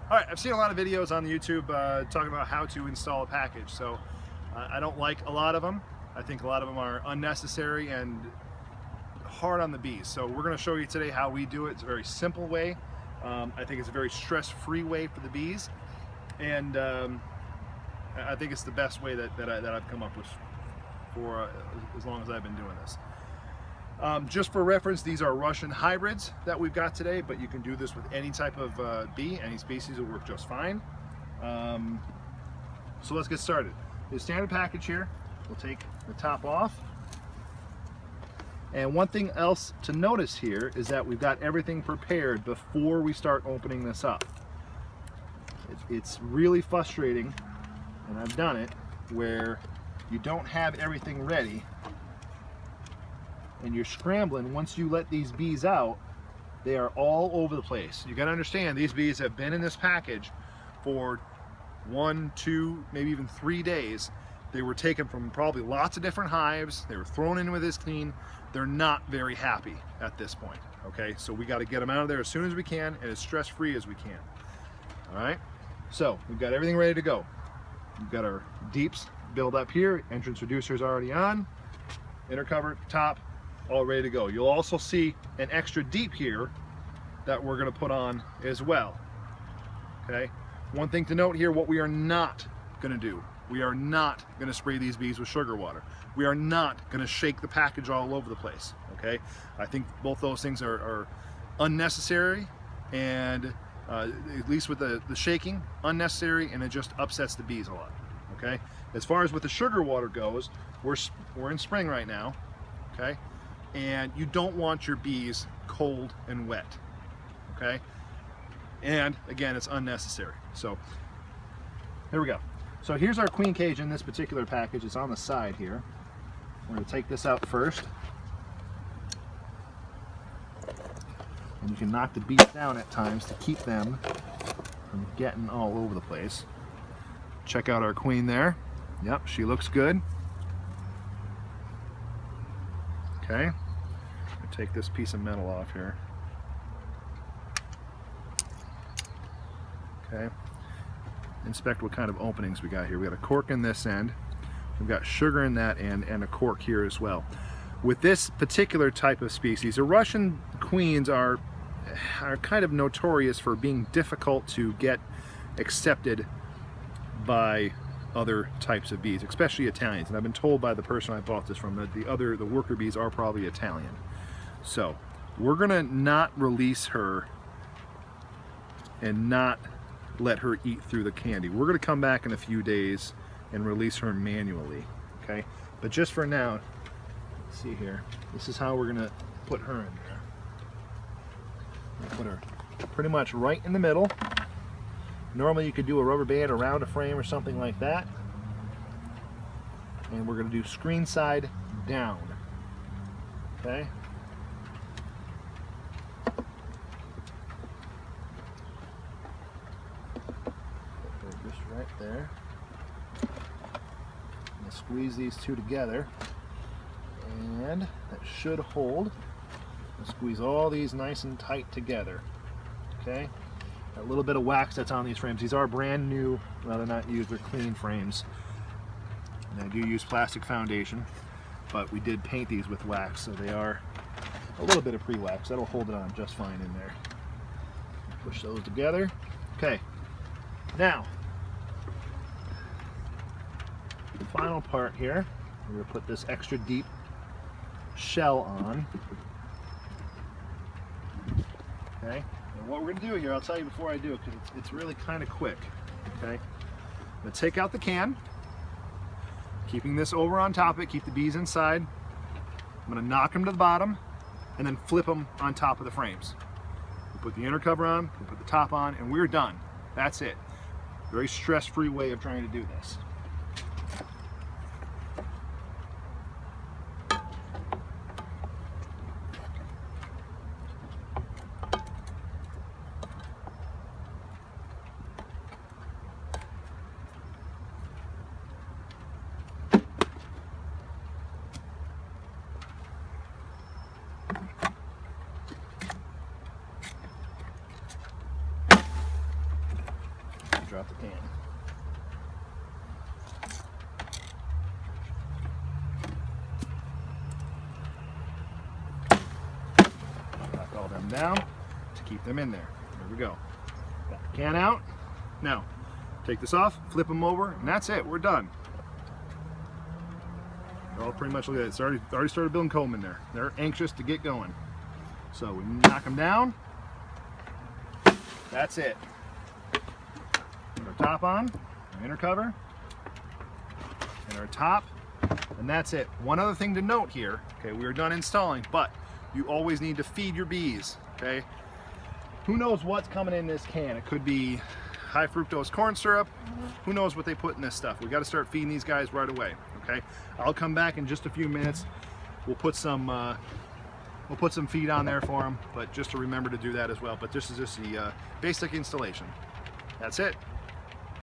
All right, I've seen a lot of videos on YouTube talking about how to install a package. So I don't like a lot of them. I think a lot of them are unnecessary and hard on the bees. So we're going to show you today how we do it. It's a very simple way. I think it's a very stress-free way for the bees, and I think it's the best way that I've come up with for as long as I've been doing this. Just for reference, these are Russian hybrids that we've got today, but you can do this with any type of bee, any species will work just fine. So let's get started. The standard package here, we'll take the top off. And one thing else to notice here is that we've got everything prepared before we start opening this up. It's really frustrating, and I've done it, where you don't have everything ready and you're scrambling. Once you let these bees out, they are all over the place. You gotta understand, these bees have been in this package for 1, 2, maybe even 3 days. They were taken from probably lots of different hives. They were thrown in with this clean. They're not very happy at this point, okay? So we gotta get them out of there as soon as we can and as stress-free as we can, all right? So we've got everything ready to go. We've got our deeps built up here. Entrance reducer's already on. Inner cover, top, all ready to go. You'll also see an extra deep here that we're gonna put on as well, okay? One thing to note here, what we are not gonna do, we are not gonna spray these bees with sugar water. We are not gonna shake the package all over the place, okay? I think both those things are unnecessary, and at least with the shaking, unnecessary, and it just upsets the bees a lot, okay? As far as with the sugar water goes, we're in spring right now, okay? And you don't want your bees cold and wet, okay? And again, it's unnecessary. So here we go. So here's our queen cage in this particular package. It's on the side here. We're going to take this out first. And you can knock the bees down at times to keep them from getting all over the place. Check out our queen there. Yep, she looks good. Okay, I'll take this piece of metal off here. Okay, inspect what kind of openings we got here. We got a cork in this end, we've got sugar in that end, and a cork here as well. With this particular type of species, the Russian queens are kind of notorious for being difficult to get accepted by other types of bees, especially Italians. And I've been told by the person I bought this from that the worker bees are probably Italian. So we're gonna not release her and not let her eat through the candy. We're gonna come back in a few days and release her manually, okay? But just for now, let's see here, this is how we're gonna put her in there. We'll put her pretty much right in the middle. Normally you could do a rubber band around a frame or something like that. And we're going to do screen side down. Okay? Put her just right there. And squeeze these two together. And that should hold. And squeeze all these nice and tight together. Okay? A little bit of wax that's on these frames. These are brand new, well, they're not used, they're clean frames. And I do use plastic foundation, but we did paint these with wax, so they are a little bit of pre-wax. That'll hold it on just fine in there. Push those together. Okay, now, the final part here, we're going to put this extra deep shell on. Okay. And what we're going to do here, I'll tell you before I do it, because it's really kind of quick. Okay, I'm going to take out the can, keeping this over on top of it, keep the bees inside. I'm going to knock them to the bottom and then flip them on top of the frames. We put the inner cover on, we put the top on, and we're done. That's it. Very stress-free way of trying to do this. Drop the can. Knock all them down to keep them in there. There we go. Got the can out. Now, take this off, flip them over, and that's it. We're done. They're all pretty much, look at it. It's already started building comb in there. They're anxious to get going. So we knock them down. That's it. Put our top on, our inner cover, and our top, and that's it. One other thing to note here, okay, we are done installing, but you always need to feed your bees, okay? Who knows what's coming in this can? It could be high fructose corn syrup. Who knows what they put in this stuff? We got to start feeding these guys right away, okay? I'll come back in just a few minutes. We'll put some feed on there for them, but just to remember to do that as well. But this is just the basic installation. That's it.